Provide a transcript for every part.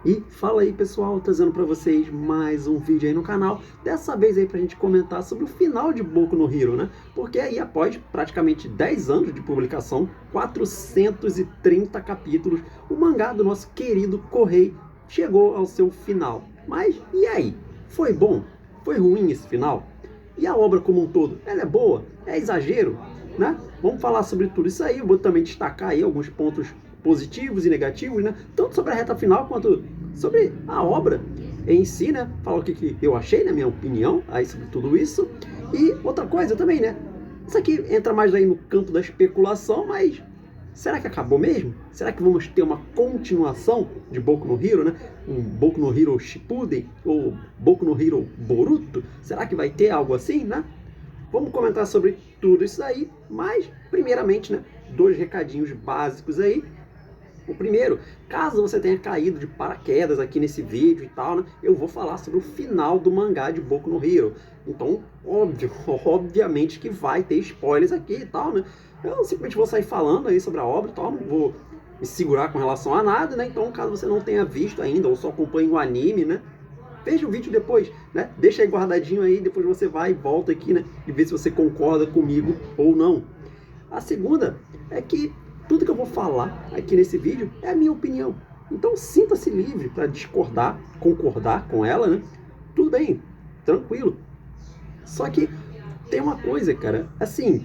E fala aí pessoal, trazendo para vocês mais um vídeo aí no canal, dessa vez aí pra gente comentar sobre o final de Boku no Hero, né? Porque aí após praticamente 10 anos de publicação, 430 capítulos, o mangá do nosso querido Correi chegou ao seu final. Mas e aí? Foi bom? Foi ruim esse final? E a obra como um todo? Ela é boa? É exagero? Né? Vamos falar sobre tudo isso aí, eu vou também destacar aí alguns pontos positivos e negativos, né? Tanto sobre a reta final quanto sobre a obra em si, né? Falar o que eu achei, na minha opinião, aí sobre tudo isso. E outra coisa também, né? Isso aqui entra mais aí no campo da especulação, mas será que acabou mesmo? Será que vamos ter uma continuação de Boku no Hero, né? Um Boku no Hero Shippuden ou Boku no Hero Boruto? Será que vai ter algo assim, né? Vamos comentar sobre tudo isso aí, mas primeiramente, né, dois recadinhos básicos aí. O primeiro, caso você tenha caído de paraquedas aqui nesse vídeo e tal, né, eu vou falar sobre o final do mangá de Boku no Hero. Então, obviamente que vai ter spoilers aqui e tal, né? Eu simplesmente vou sair falando aí sobre a obra e tal, não vou me segurar com relação a nada, né? Então, caso você não tenha visto ainda ou só acompanhe o anime, né, veja o vídeo depois, né? Deixa aí guardadinho aí, depois você vai e volta aqui, né? E vê se você concorda comigo ou não. A segunda é que tudo que eu vou falar aqui nesse vídeo é a minha opinião. Então sinta-se livre para discordar, concordar com ela, né? Tudo bem, tranquilo. Só que tem uma coisa, cara, assim,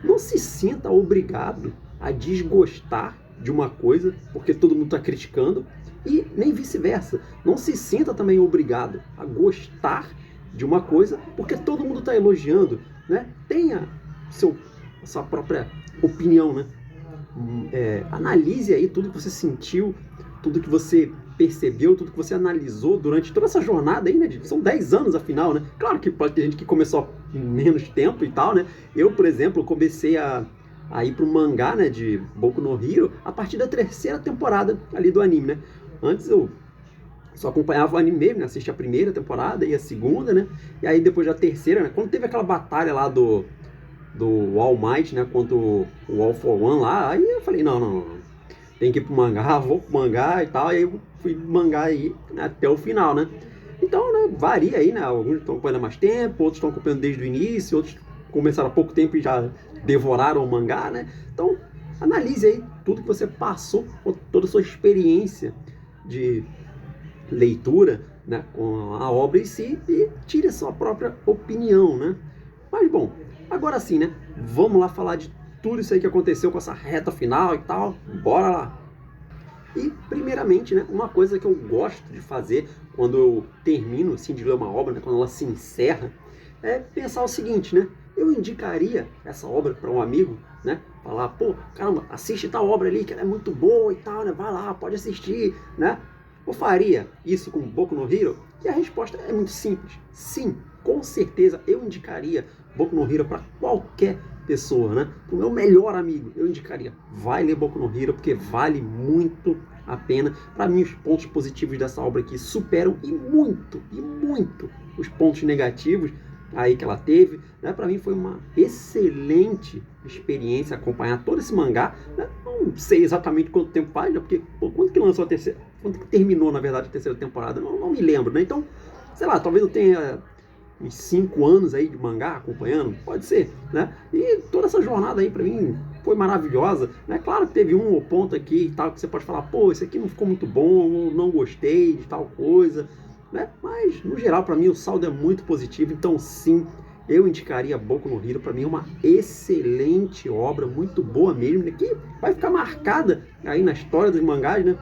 não se sinta obrigado a desgostar de uma coisa porque todo mundo está criticando e nem vice-versa. Não se sinta também obrigado a gostar de uma coisa porque todo mundo está elogiando, né? Tenha sua própria opinião, né? Analise aí tudo que você sentiu, tudo que você percebeu, tudo que você analisou durante toda essa jornada aí, né? São 10 anos afinal, né? Claro que pode ter gente que começou em menos tempo e tal, né? Eu, por exemplo, comecei a ir pro mangá, né, de Boku no Hero a partir da terceira temporada ali do anime, né? Antes eu só acompanhava o anime mesmo, né? Assistia a primeira temporada e a segunda, né? E aí depois da terceira, né? Quando teve aquela batalha lá do All Might, né, contra o All for One lá, aí eu falei, não, tem que ir pro mangá, vou pro mangá e tal, e aí eu fui pro mangá aí, né, até o final, né. Então, né, varia aí, né, alguns estão acompanhando há mais tempo, outros estão acompanhando desde o início, outros começaram há pouco tempo e já devoraram o mangá, né. Então, analise aí tudo que você passou, toda a sua experiência de leitura, né, com a obra em si e tire a sua própria opinião, né. Mas bom, agora sim, né? Vamos lá falar de tudo isso aí que aconteceu com essa reta final e tal. Bora lá! E, primeiramente, né, uma coisa que eu gosto de fazer quando eu termino assim, de ler uma obra, né, quando ela se encerra, é pensar o seguinte, né? Eu indicaria essa obra para um amigo, né? Falar, pô, caramba, assiste tal obra ali que ela é muito boa e tal, né? Vai lá, pode assistir, né? Eu faria isso com Boku no Hero? E a resposta é muito simples. Sim, com certeza eu indicaria Boku no Hero para qualquer pessoa, né? Para o meu melhor amigo, eu indicaria. Vai ler Boku no Hero porque vale muito a pena. Para mim, os pontos positivos dessa obra aqui superam e muito os pontos negativos aí que ela teve, né? Para mim foi uma excelente experiência acompanhar todo esse mangá, né? Não sei exatamente quanto tempo faz, né? Porque pô, quando que lançou a terceira, quando que terminou na verdade a terceira temporada, não me lembro, né? Então, sei lá, talvez eu tenha uns 5 anos aí de mangá acompanhando, pode ser, né? E toda essa jornada aí para mim foi maravilhosa, né? Claro que teve um ponto aqui e tal que você pode falar, pô, esse aqui não ficou muito bom, não gostei de tal coisa, né? Mas no geral para mim o saldo é muito positivo, então sim, eu indicaria Boku no Hero. Para mim é uma excelente obra, muito boa mesmo, né? Que vai ficar marcada aí na história dos mangás, né?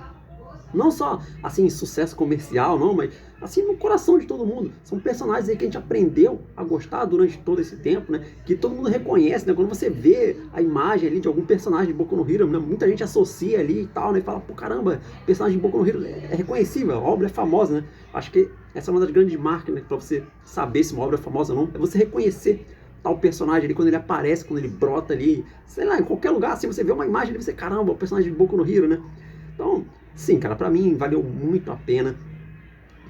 Não só, assim, sucesso comercial, não, mas, assim, no coração de todo mundo. São personagens aí que a gente aprendeu a gostar durante todo esse tempo, né? Que todo mundo reconhece, né? Quando você vê a imagem ali de algum personagem de Boku no Hero, né? Muita gente associa ali e tal, né? E fala, pô, caramba, o personagem de Boku no Hero é reconhecível, a obra é famosa, né? Acho que essa é uma das grandes marcas, né? Pra você saber se uma obra é famosa ou não, é você reconhecer tal personagem ali, quando ele aparece, quando ele brota ali, sei lá, em qualquer lugar, assim, você vê uma imagem ali, você, caramba, o personagem de Boku no Hero, né? Então, sim, cara, pra mim valeu muito a pena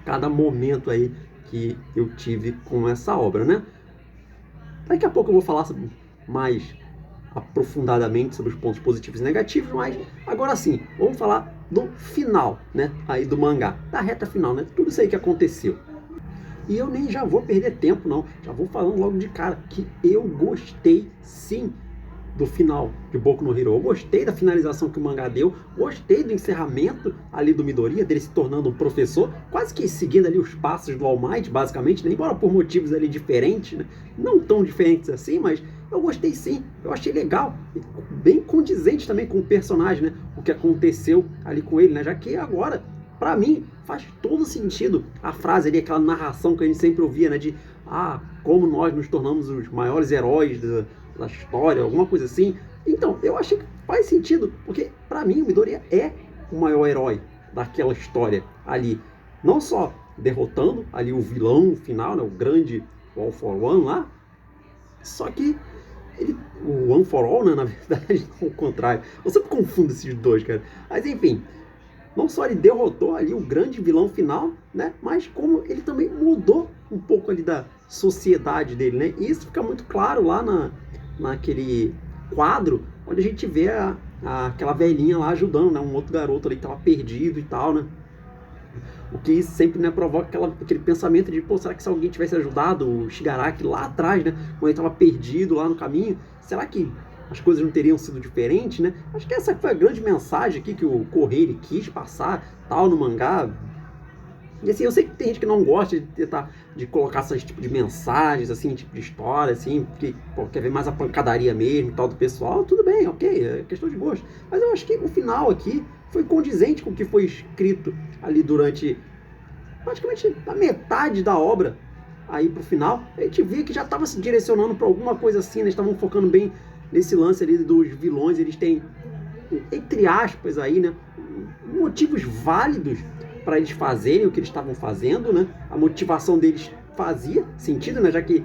cada momento aí que eu tive com essa obra, né? Daqui a pouco eu vou falar mais aprofundadamente sobre os pontos positivos e negativos, mas agora sim, vamos falar do final, né, aí do mangá, da reta final, né, tudo isso aí que aconteceu. E eu nem já vou perder tempo, não. Já vou falando logo de cara que eu gostei, sim, do final de Boku no Hero. Eu gostei da finalização que o mangá deu, gostei do encerramento ali do Midoriya, dele se tornando um professor, quase que seguindo ali os passos do All Might, basicamente, né? Embora por motivos ali diferentes, né? Não tão diferentes assim, mas eu gostei sim, eu achei legal, bem condizente também com o personagem, né? O que aconteceu ali com ele, né? Já que agora, pra mim, faz todo sentido a frase ali, aquela narração que a gente sempre ouvia, né? De, como nós nos tornamos os maiores heróis da história, alguma coisa assim. Então, eu achei que faz sentido, porque pra mim o Midoriya é o maior herói daquela história ali. Não só derrotando ali o vilão final, né, o grande All for One lá, só que o One for All, né, na verdade, ao contrário. Eu sempre confundo esses dois, cara. Mas enfim, não só ele derrotou ali o grande vilão final, né, mas como ele também mudou um pouco ali da sociedade dele, né? E isso fica muito claro lá naquele quadro onde a gente vê aquela velhinha lá ajudando, né, um outro garoto ali que estava perdido e tal, né? O que sempre, né, provoca aquele pensamento de, pô, será que se alguém tivesse ajudado o Shigaraki lá atrás, né, quando ele estava perdido lá no caminho, será que as coisas não teriam sido diferentes, né? Acho que essa foi a grande mensagem aqui que o Correio quis passar, tal, no mangá. E assim, eu sei que tem gente que não gosta de tentar de colocar esse tipo de mensagens, assim, tipo de história, assim, porque pô, quer ver mais a pancadaria mesmo e tal do pessoal, tudo bem, ok, é questão de gosto. Mas eu acho que o final aqui foi condizente com o que foi escrito ali durante praticamente a metade da obra aí pro final. A gente via que já estava se direcionando para alguma coisa assim, né? Eles estavam focando bem nesse lance ali dos vilões, eles têm, entre aspas aí, né, motivos válidos para eles fazerem o que eles estavam fazendo, né? A motivação deles fazia sentido, né? Já que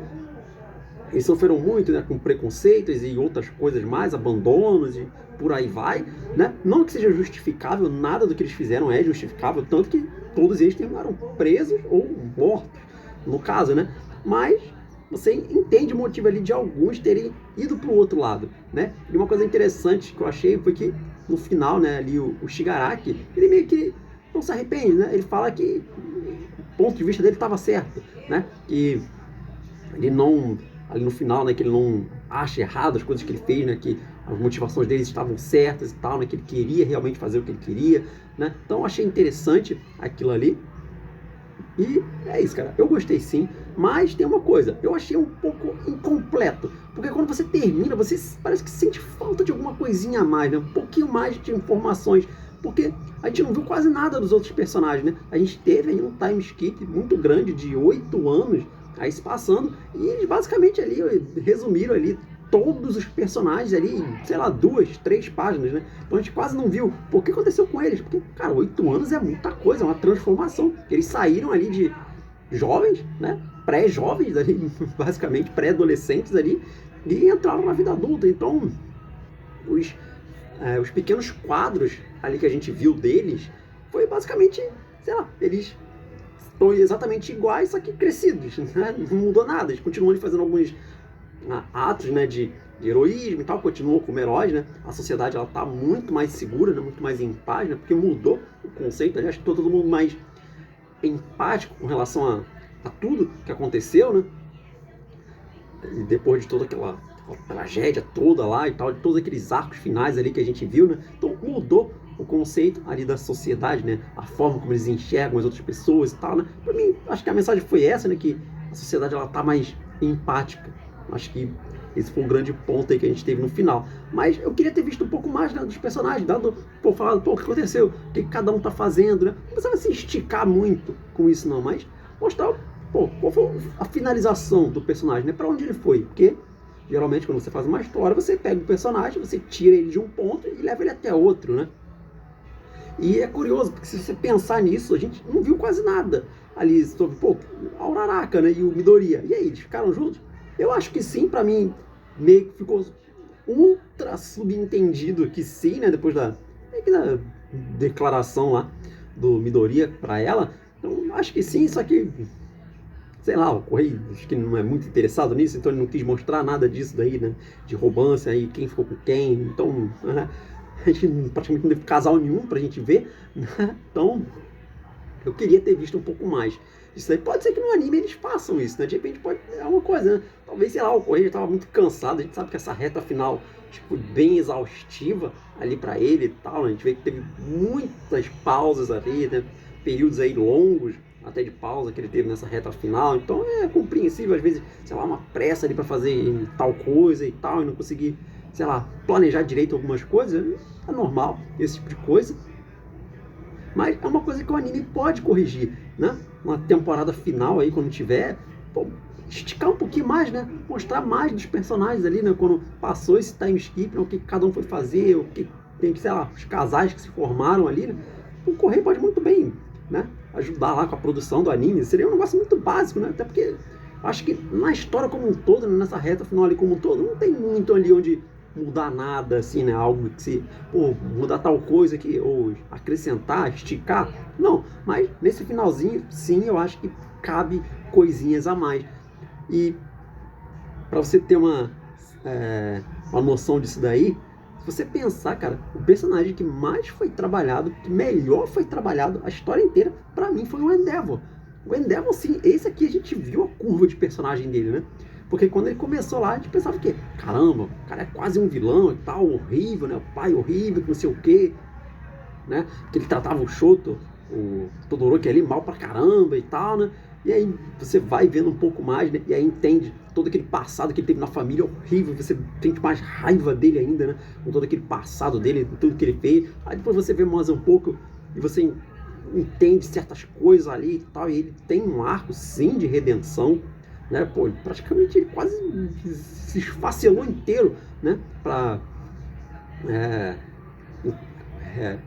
eles sofreram muito, né, com preconceitos e outras coisas mais, abandonos e por aí vai, né? Não que seja justificável, nada do que eles fizeram é justificável, tanto que todos eles terminaram presos ou mortos, no caso, né? Mas você entende o motivo ali de alguns terem ido para o outro lado, né? E uma coisa interessante que eu achei foi que no final, né, ali o Shigaraki, ele meio que não se arrepende, né? Ele fala que o ponto de vista dele estava certo, né? Que ele não, ali no final, né, que ele não acha errado as coisas que ele fez, né, que as motivações dele estavam certas e tal, né, que ele queria realmente fazer o que ele queria, né? Então eu achei interessante aquilo ali. E é isso, cara. Eu gostei sim, mas tem uma coisa, eu achei um pouco incompleto, porque quando você termina, você parece que sente falta de alguma coisinha a mais, né? Um pouquinho mais de informações, porque a gente não viu quase nada dos outros personagens, né? A gente teve aí um time skip muito grande de 8 anos aí se passando, e eles basicamente ali resumiram ali todos os personagens ali em, sei lá, 2, 3 páginas, né? Então a gente quase não viu. Por que aconteceu com eles? Porque, cara, 8 anos é muita coisa, é uma transformação. Eles saíram ali de jovens, né? Pré-jovens ali, basicamente, pré-adolescentes ali, e entraram na vida adulta. Então, os pequenos quadros ali que a gente viu deles, foi basicamente, sei lá, eles estão exatamente iguais, só que crescidos, né? Não mudou nada. Eles continuam fazendo alguns atos, né, de heroísmo e tal, continuam como heróis, né? A sociedade ela tá muito mais segura, né, muito mais em paz, né? Porque mudou o conceito, né? Acho que todo mundo mais empático com relação a tudo que aconteceu, né? E depois de toda aquela tragédia toda lá e tal, de todos aqueles arcos finais ali que a gente viu, né? Então mudou o conceito ali da sociedade, né? A forma como eles enxergam as outras pessoas e tal, né? Pra mim, acho que a mensagem foi essa, né? Que a sociedade ela tá mais empática. Acho que esse foi um grande ponto aí que a gente teve no final. Mas eu queria ter visto um pouco mais, né, dos personagens, dado, pô, falado, pô, o que aconteceu? O que cada um tá fazendo, né? Não precisava se esticar muito com isso, não, mas mostrar, pô, qual foi a finalização do personagem, né? Pra onde ele foi? Porque geralmente quando você faz uma história, você pega o personagem, você tira ele de um ponto e leva ele até outro, né? E é curioso, porque se você pensar nisso, a gente não viu quase nada ali sobre, pô, a Uraraka, né, e o Midoriya. E aí, eles ficaram juntos? Eu acho que sim, pra mim, meio que ficou ultra subentendido que sim, né, depois da declaração lá do Midoriya pra ela. Então, acho que sim, só que, sei lá, o Correio acho que não é muito interessado nisso, então ele não quis mostrar nada disso daí, né, de romance aí, quem ficou com quem, então, né, A gente praticamente não teve casal nenhum pra gente ver, né? Então, eu queria ter visto um pouco mais. Isso aí pode ser que no anime eles façam isso, né? De repente pode. É uma coisa, né? Talvez, sei lá, o Correia estava muito cansado. A gente sabe que essa reta final, tipo, bem exaustiva ali pra ele e tal. A gente vê que teve muitas pausas ali, né? Períodos aí longos, até de pausa que ele teve nessa reta final. Então é compreensível, às vezes, sei lá, uma pressa ali pra fazer tal coisa e tal, e não conseguir, sei lá, planejar direito algumas coisas. É normal, esse tipo de coisa. Mas é uma coisa que o anime pode corrigir, né? Uma temporada final aí, quando tiver, pô, esticar um pouquinho mais, né? Mostrar mais dos personagens ali, né? Quando passou esse time skip, né? O que cada um foi fazer, o que tem, sei lá, os casais que se formaram ali, né? O Correio pode muito bem, né? Ajudar lá com a produção do anime. Seria um negócio muito básico, né? Até porque acho que na história como um todo, né? Nessa reta final ali como um todo, não tem muito ali onde mudar nada, assim, né? Algo que se, pô, mudar tal coisa aqui, ou acrescentar, esticar. Não, mas nesse finalzinho, sim, eu acho que cabe coisinhas a mais. E para você ter uma noção disso daí, se você pensar, cara, o personagem que mais foi trabalhado, que melhor foi trabalhado a história inteira, pra mim foi o Endeavor. O Endeavor, sim, esse aqui a gente viu a curva de personagem dele, né? Porque quando ele começou lá, a gente pensava que, caramba, o cara é quase um vilão e tal, horrível, né? O pai horrível, não sei o quê, né? Que ele tratava o Shoto, o Todoroki ali, mal pra caramba e tal, né? E aí você vai vendo um pouco mais, né? E aí entende todo aquele passado que ele teve na família horrível, você tem mais raiva dele ainda, né? Com todo aquele passado dele, tudo que ele fez. Aí depois você vê mais um pouco e você entende certas coisas ali e tal, e ele tem um arco, sim, de redenção, né? Pô, praticamente ele quase se esfacelou inteiro, né? Pra... É, é,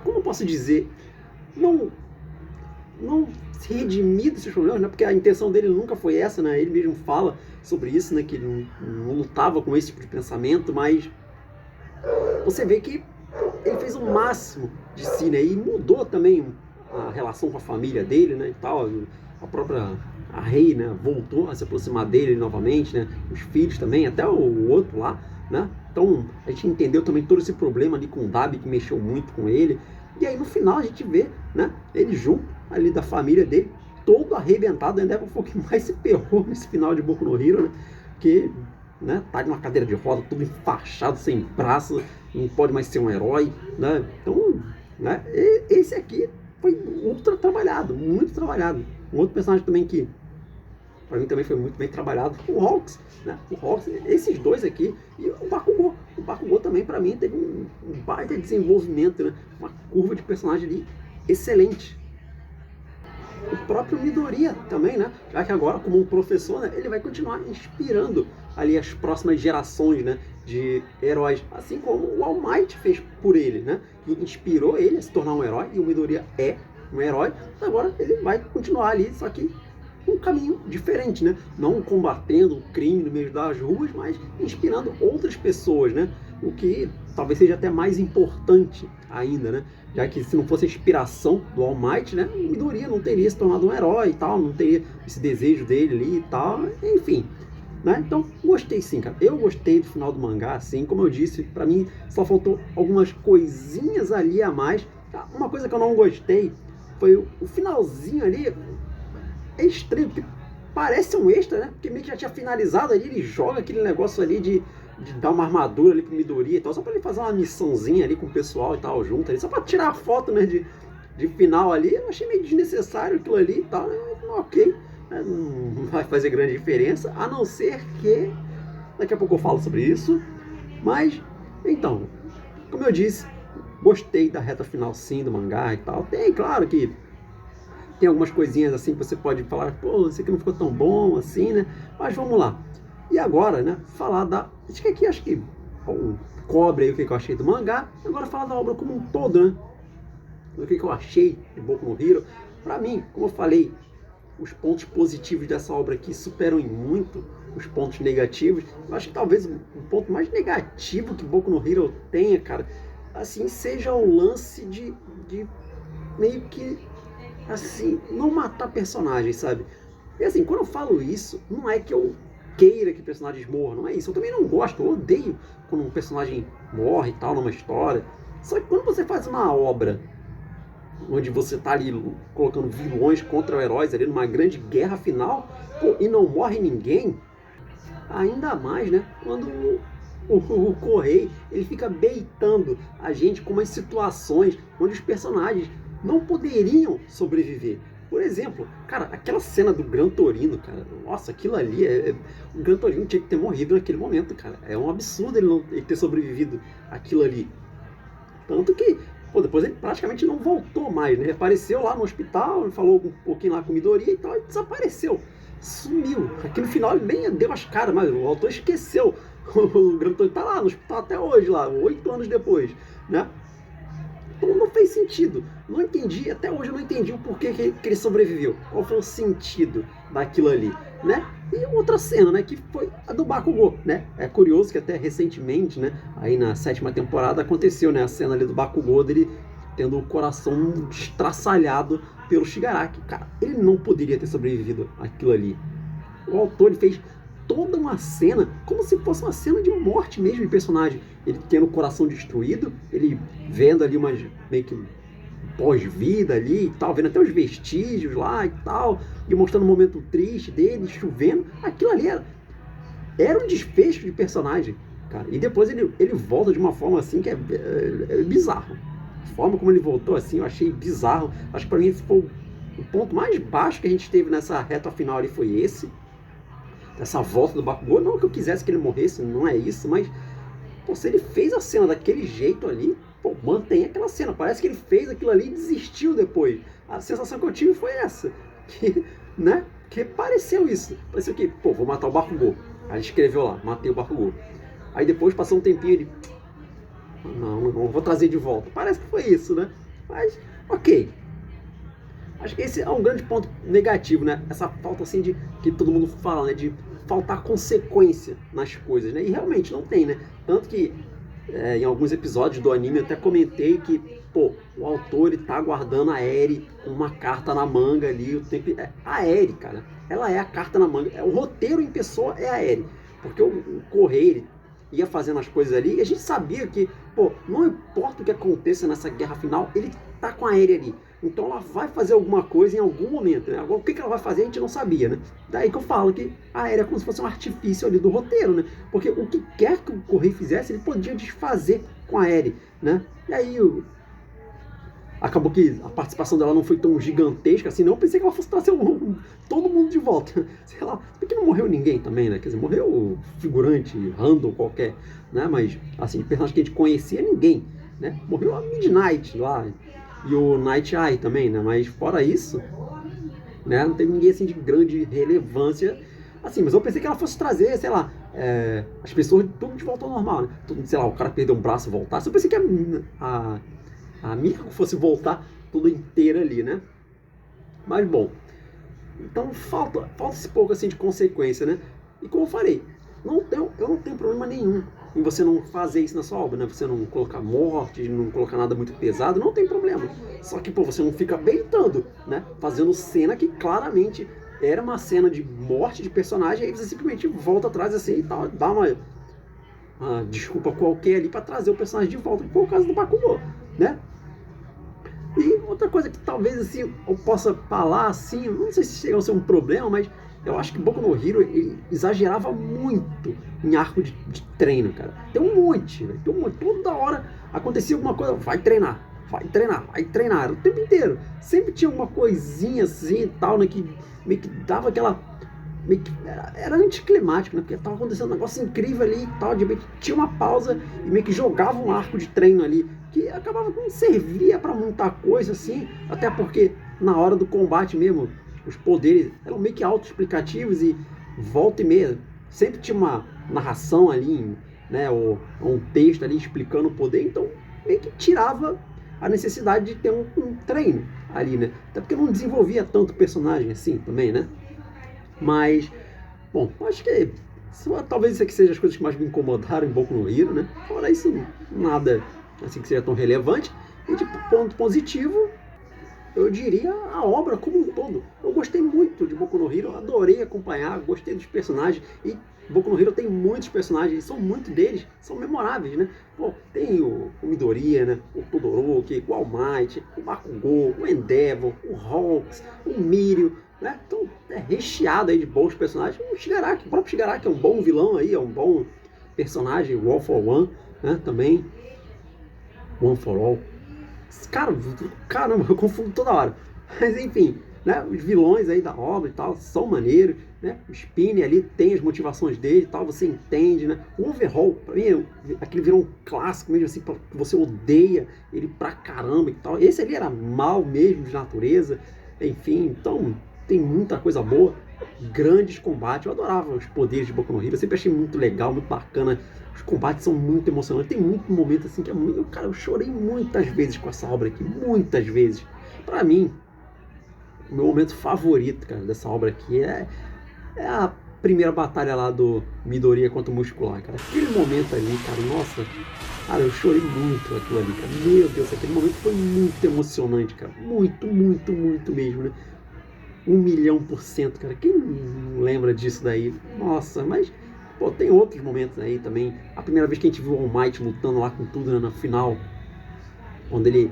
como eu posso dizer? Não não se redimir desses problemas, né? Porque a intenção dele nunca foi essa, né? Ele mesmo fala sobre isso, né? Que ele não lutava com esse tipo de pensamento, mas você vê que ele fez o máximo de si, né? E mudou também a relação com a família dele, né? E tal, a própria a Rei, né? Voltou a se aproximar dele novamente, né? Os filhos também, até o outro lá, né? Então a gente entendeu também todo esse problema ali com o Dabi, que mexeu muito com ele. E aí no final a gente vê, né? Ele junto ali da família dele, todo arrebentado. Ainda foi o que mais se ferrou nesse final de Boku no Hero, né? Que, né, tá numa cadeira de roda, tudo enfaixado, sem braço, não pode mais ser um herói, né? Então, né, esse aqui foi ultra trabalhado, muito trabalhado. Um outro personagem também que para mim também foi muito bem trabalhado, o Hawks, né? O Hawks, esses dois aqui, e o Bakugou. O Bakugou também, para mim, teve um baita desenvolvimento, né? Uma curva de personagem ali excelente. O próprio Midoriya também, né? Já que agora, como um professor, né, ele vai continuar inspirando ali as próximas gerações, né, de heróis, assim como o All Might fez por ele, né? Que inspirou ele a se tornar um herói, e o Midoriya é um herói. Agora ele vai continuar ali, só que um caminho diferente, né? Não combatendo o crime no meio das ruas, mas inspirando outras pessoas, né? O que talvez seja até mais importante ainda, né? Já que se não fosse a inspiração do All Might, né? O Midoriya não teria se tornado um herói e tal, não teria esse desejo dele ali e tal, enfim. Né? Então, gostei sim, cara. Eu gostei do final do mangá, assim, como eu disse, pra mim só faltou algumas coisinhas ali a mais. Uma coisa que eu não gostei foi o finalzinho ali, é estranho, porque parece um extra, né? Porque meio que já tinha finalizado ali, ele joga aquele negócio ali de dar uma armadura ali pro Midoriya e tal, só pra ele fazer uma missãozinha ali com o pessoal e tal, junto ali, só pra tirar a foto, né, de final ali. Eu achei meio desnecessário aquilo ali e tal, né? Ok, né? Não vai fazer grande diferença, a não ser que daqui a pouco eu falo sobre isso. Mas, então, como eu disse, gostei da reta final sim do mangá e tal. Tem, claro que tem algumas coisinhas assim que você pode falar, pô, isso aqui não ficou tão bom assim, né? Mas vamos lá. E agora, né, falar da... acho que cobre aí o que eu achei do mangá. Agora falar da obra como um todo, né? O que eu achei de Boku no Hero. Pra mim, como eu falei, os pontos positivos dessa obra aqui superam em muito os pontos negativos. Eu acho que talvez o ponto mais negativo que Boku no Hero tenha, cara, assim, seja o lance de meio que, assim, não matar personagens, sabe? E assim, quando eu falo isso, não é que eu queira que personagens morram, não é isso. Eu também não gosto, eu odeio quando um personagem morre e tal numa história. Só que quando você faz uma obra onde você tá ali colocando vilões contra heróis ali numa grande guerra final, pô, e não morre ninguém, ainda mais, né, quando o Correio ele fica beitando a gente com umas situações onde os personagens não poderiam sobreviver. Por exemplo, cara, aquela cena do Gran Torino, cara, nossa, aquilo ali o Gran Torino tinha que ter morrido naquele momento, cara. É um absurdo ele ter sobrevivido àquilo ali. Tanto que, pô, depois ele praticamente não voltou mais, né? Ele apareceu lá no hospital, falou um pouquinho lá com Midoriya e tal, e desapareceu. Sumiu. Aqui no final ele nem deu as caras, mas o autor esqueceu. O Gran Torino tá lá no hospital até hoje, lá, 8 anos depois, né? Então não fez sentido. Não entendi, até hoje eu não entendi o porquê que ele sobreviveu. Qual foi o sentido daquilo ali, né? E outra cena, né, que foi a do Bakugou, né? É curioso que até recentemente, né, aí na 7ª temporada aconteceu, né, a cena ali do Bakugou dele tendo o coração estraçalhado pelo Shigaraki. Cara, ele não poderia ter sobrevivido àquilo ali. O autor ele fez toda uma cena como se fosse uma cena de morte mesmo de personagem. Ele tendo o coração destruído, ele vendo ali umas meio que pós-vida ali e tal, vendo até os vestígios lá e tal, e mostrando um momento triste dele, chovendo. Aquilo ali era um desfecho de personagem, cara. E depois ele volta de uma forma assim que é bizarro. A forma como ele voltou assim, eu achei bizarro. Acho que pra mim esse foi o ponto mais baixo que a gente teve nessa reta final ali, foi esse. Essa volta do Bakugou. Não que eu quisesse que ele morresse, não é isso, mas pô, se ele fez a cena daquele jeito ali, pô, mantém aquela cena. Parece que ele fez aquilo ali e desistiu depois. A sensação que eu tive foi essa. Que, né? Que pareceu isso. Pareceu que, pô, vou matar o Bakugou. Aí ele escreveu lá, matei o Bakugou. Aí depois, passou um tempinho, ele... Não, vou trazer de volta. Parece que foi isso, né? Mas, ok. Acho que esse é um grande ponto negativo, né? Essa falta, assim, de... Que todo mundo fala, né? De faltar consequência nas coisas, né? E realmente não tem, né? Tanto que em alguns episódios do anime eu até comentei que, pô, o autor ele tá guardando a Eri com uma carta na manga ali, o tempo... A Eri, cara, ela é a carta na manga. O roteiro em pessoa é a Eri. Porque o Correio ia fazendo as coisas ali e a gente sabia que, pô, não importa o que aconteça nessa guerra final, ele tá com a Eri ali. Então ela vai fazer alguma coisa em algum momento, né? Agora, o que ela vai fazer a gente não sabia, né? Daí que eu falo que a Eri é como se fosse um artifício ali do roteiro, né? Porque o que quer que o Correio fizesse, ele podia desfazer com a Eri, né? E aí acabou que a participação dela não foi tão gigantesca assim, não. Eu pensei que ela fosse trazer todo mundo de volta. Sei lá, porque não morreu ninguém também, né? Quer dizer, morreu figurante, random qualquer, né? Mas, assim, personagem que a gente conhecia, ninguém, né? Morreu a Midnight lá, e o Night Eye também, né? Mas fora isso, né? Não teve ninguém assim de grande relevância, assim. Mas eu pensei que ela fosse trazer, sei lá, as pessoas tudo de volta ao normal, né? Tudo, sei lá, o cara perdeu um braço e voltasse. Eu pensei que a Miko fosse voltar tudo inteira ali, né? Mas bom, então falta esse pouco assim de consequência, né? E como eu falei, eu não tenho problema nenhum em você não fazer isso na sua obra, né? Você não colocar morte, não colocar nada muito pesado, não tem problema. Só que, pô, você não fica beitando, né? Fazendo cena que claramente era uma cena de morte de personagem, e aí você simplesmente volta atrás assim e tal, dá uma desculpa qualquer ali pra trazer o personagem de volta, que foi o caso do Bakugou, né? E outra coisa que talvez assim eu possa falar assim, não sei se chega a ser um problema, mas eu acho que Boku no Hero ele exagerava muito em arco de treino, cara. Tem um monte, né? Tem um monte. Toda hora acontecia alguma coisa, vai treinar, o tempo inteiro. Sempre tinha uma coisinha assim e tal, né, que meio que dava aquela... Meio que era anticlimático, né? Porque tava acontecendo um negócio incrível ali e tal, de repente tinha uma pausa e meio que jogava um arco de treino ali, que acabava que não servia pra muita coisa assim, até porque na hora do combate mesmo, os poderes eram meio que autoexplicativos e volta e meia sempre tinha uma narração ali, né, ou um texto ali explicando o poder, então meio que tirava a necessidade de ter um treino ali, né? Até porque não desenvolvia tanto personagem assim também, né? Mas, bom, acho que talvez isso aqui seja as coisas que mais me incomodaram em Boku no Hero, né? Fora isso, nada assim que seja tão relevante. E de ponto positivo, eu diria a obra como um todo. Eu gostei muito de Boku no Hero, adorei acompanhar, gostei dos personagens e Boku no Hero tem muitos personagens, são muitos deles, são memoráveis, né? Pô, tem o Midoriya, né? O Todoroki, o All Might, o Bakugou, o Endeavor, o Hawks, o Mirio, né? Então é recheado aí de bons personagens. O próprio Shigaraki é um bom vilão aí, é um bom personagem, o All for One, né? Também, One for All. Cara, caramba, eu confundo toda hora. Mas enfim, né? Os vilões aí da obra e tal são maneiros, né? O Spinner ali tem as motivações dele e tal, você entende, né? O Overhaul, pra mim, aquele virou um clássico mesmo assim, você odeia ele pra caramba e tal. Esse ali era mal mesmo de natureza, enfim, então tem muita coisa boa. Grandes combates, eu adorava os poderes de Boku no Hero, eu sempre achei muito legal, muito bacana. Os combates são muito emocionantes, tem muito momento assim que é muito. Cara, eu chorei muitas vezes com essa obra aqui, muitas vezes. Pra mim, o meu momento favorito, cara, dessa obra aqui é a primeira batalha lá do Midoriya contra o Muscular, cara. Aquele momento ali, cara, nossa, cara, eu chorei muito aquilo ali, cara. Meu Deus, aquele momento foi muito emocionante, cara. Muito, muito, muito mesmo, né? 1.000.000%, cara. Quem não lembra disso daí? Nossa, mas, pô, tem outros momentos aí também. A primeira vez que a gente viu o All Might lutando lá com tudo, né, na final, quando ele...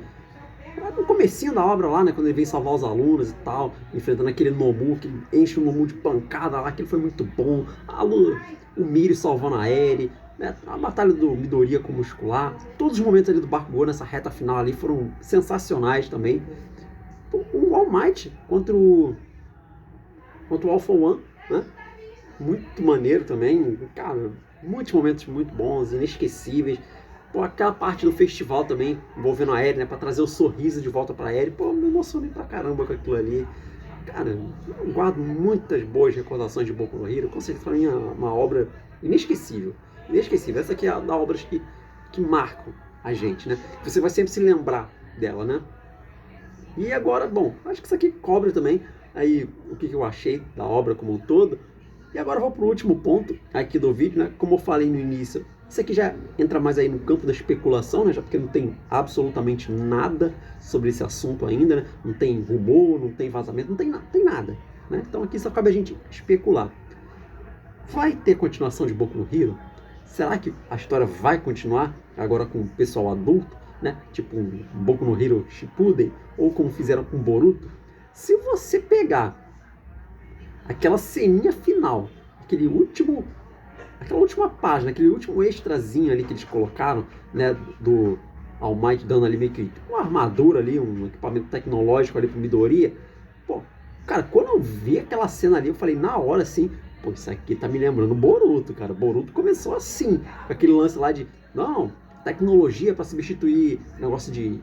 no comecinho da obra lá, né, quando ele vem salvar os alunos e tal, enfrentando aquele Nomu, que enche o Nomu de pancada lá, aquilo foi muito bom. O Mirio salvando a Eri, né, a batalha do Midoriya com o Muscular, todos os momentos ali do Bakugou nessa reta final ali foram sensacionais também. O All Might contra o All for One, né, muito maneiro também, cara, muitos momentos muito bons, inesquecíveis. Pô, aquela parte do festival também, envolvendo a Eri, né, pra trazer o sorriso de volta pra Eri, pô, me emocionei pra caramba com aquilo ali. Cara, eu guardo muitas boas recordações de Boku no Hero, com certeza pra mim é uma obra inesquecível. Inesquecível, essa aqui é das obras que marcam a gente, né? Você vai sempre se lembrar dela, né? E agora, bom, acho que isso aqui cobre também aí o que eu achei da obra como um todo. E agora eu vou pro último ponto aqui do vídeo, né? Como eu falei no início, isso aqui já entra mais aí no campo da especulação, né? Já porque não tem absolutamente nada sobre esse assunto ainda, né? Não tem rumor, não tem vazamento, não tem nada, né? Então aqui só cabe a gente especular. Vai ter continuação de Boku no Hero? Será que a história vai continuar agora com o pessoal adulto, né? Tipo um Boku no Hero Shippuden, ou como fizeram com Boruto? Se você pegar aquela ceninha final, aquela última página, aquele último extrazinho ali que eles colocaram, né, do All Might dando ali meio que uma armadura ali, um equipamento tecnológico ali pro Midoriya. Pô, cara, quando eu vi aquela cena ali, eu falei na hora assim, pô, isso aqui tá me lembrando Boruto, cara. Boruto começou assim, com aquele lance lá de, não, tecnologia para substituir negócio de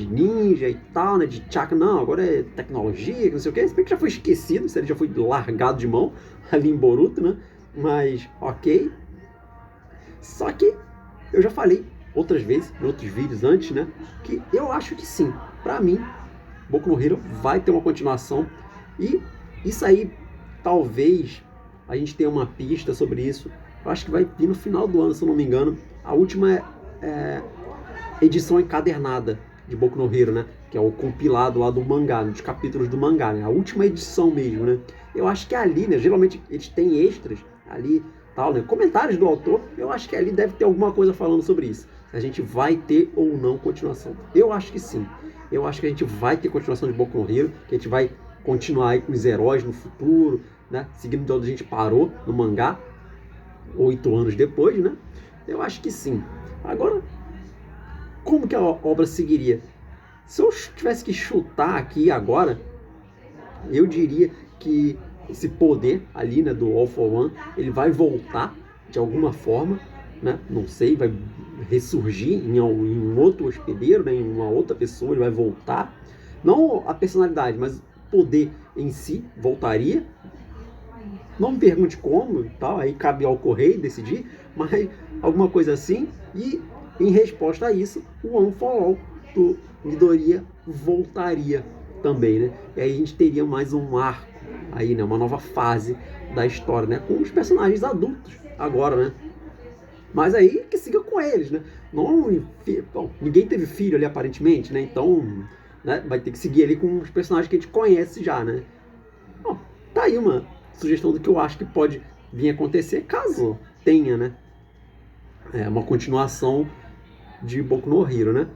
ninja e tal, né, de chakra, não, agora é tecnologia, não sei o que, se bem que já foi esquecido, isso ele já foi largado de mão ali em Boruto, né, mas ok. Só que eu já falei outras vezes, em outros vídeos antes, né, que eu acho que sim, pra mim, Boku no Hero vai ter uma continuação, e isso aí, talvez, a gente tenha uma pista sobre isso, eu acho que vai vir no final do ano, se eu não me engano, a última edição encadernada de Boku no Hero, né? Que é o compilado lá do mangá, dos capítulos do mangá, né? A última edição mesmo, né? Eu acho que ali, né? Geralmente eles têm extras ali, tal, né? Comentários do autor, eu acho que ali deve ter alguma coisa falando sobre isso. Se a gente vai ter ou não continuação. Eu acho que sim. Eu acho que a gente vai ter continuação de Boku no Hero, que a gente vai continuar aí com os heróis no futuro, né? Seguindo de onde a gente parou no mangá, 8 anos depois, né? Eu acho que sim. Agora, como que a obra seguiria? Se eu tivesse que chutar aqui agora, eu diria que esse poder ali, né, do All for One, ele vai voltar de alguma forma, né? Não sei, vai ressurgir em um outro hospedeiro, né, em uma outra pessoa, ele vai voltar. Não a personalidade, mas o poder em si voltaria. Não me pergunte como, tal, aí cabe ao Correio decidir, mas alguma coisa assim. E em resposta a isso, o One for All do Midoriya voltaria também, né? E aí a gente teria mais um arco aí, né? Uma nova fase da história, né? Com os personagens adultos agora, né? Mas aí que siga com eles, né? Não, bom, ninguém teve filho ali aparentemente, né? Então né? Vai ter que seguir ali com os personagens que a gente conhece já, né? Bom, tá aí uma sugestão do que eu acho que pode vir a acontecer, caso tenha, né? Uma continuação de Boku no Hero, né?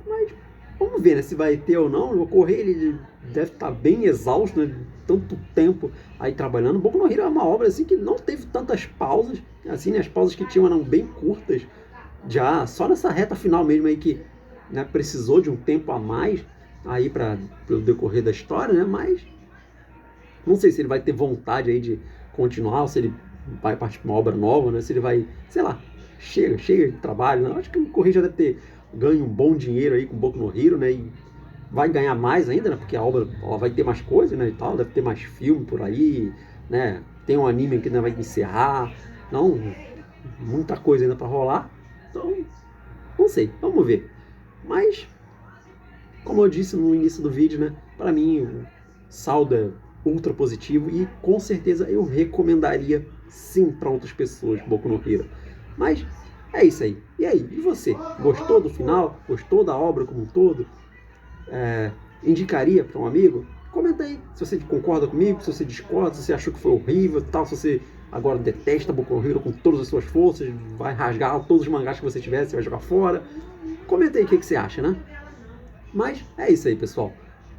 Mas vamos ver, né? Se vai ter ou não. O Correio, ele deve estar bem exausto, né? Tanto tempo aí trabalhando. Boku no Hero é uma obra assim que não teve tantas pausas, assim, né? As pausas que tinham eram bem curtas, já só nessa reta final mesmo aí que, né, precisou de um tempo a mais aí para o decorrer da história, né? Mas não sei se ele vai ter vontade aí de continuar, ou se ele vai partir para uma obra nova, né? Se ele vai, sei lá, chega de trabalho, né? Acho que o Correio já deve ter ganho um bom dinheiro aí com o Boku no Hero, né? E vai ganhar mais ainda, né? Porque a obra ela vai ter mais coisas, né? E tal, deve ter mais filme por aí, né? Tem um anime que ainda vai encerrar, não, muita coisa ainda para rolar. Então, não sei, vamos ver. Mas, como eu disse no início do vídeo, né? Para mim, o saldo é ultra positivo e com certeza eu recomendaria sim para outras pessoas Boku no Hero. Mas é isso aí. E aí, e você? Gostou do final? Gostou da obra como um todo? Indicaria para um amigo? Comenta aí se você concorda comigo, se você discorda, se você achou que foi horrível, tal, se você agora detesta Boku no Hero com todas as suas forças, vai rasgar todos os mangás que você tiver, você vai jogar fora. Comenta aí o que você acha, né? Mas é isso aí, pessoal.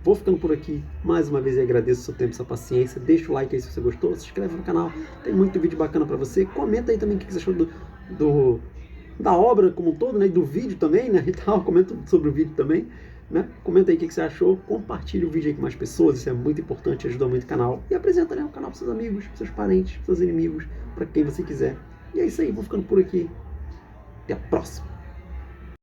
Vou ficando por aqui. Mais uma vez eu agradeço o seu tempo e sua paciência. Deixa o like aí se você gostou. Se inscreve no canal. Tem muito vídeo bacana pra você. Comenta aí também o que você achou da obra como um todo, né? E do vídeo também, né? E tal. Comenta sobre o vídeo também, né? Comenta aí o que você achou. Compartilha o vídeo aí com mais pessoas. Isso é muito importante, ajuda muito o canal. E apresenta, né, o canal para seus amigos, para seus parentes, para seus inimigos, para quem você quiser. E é isso aí. Vou ficando por aqui. Até a próxima.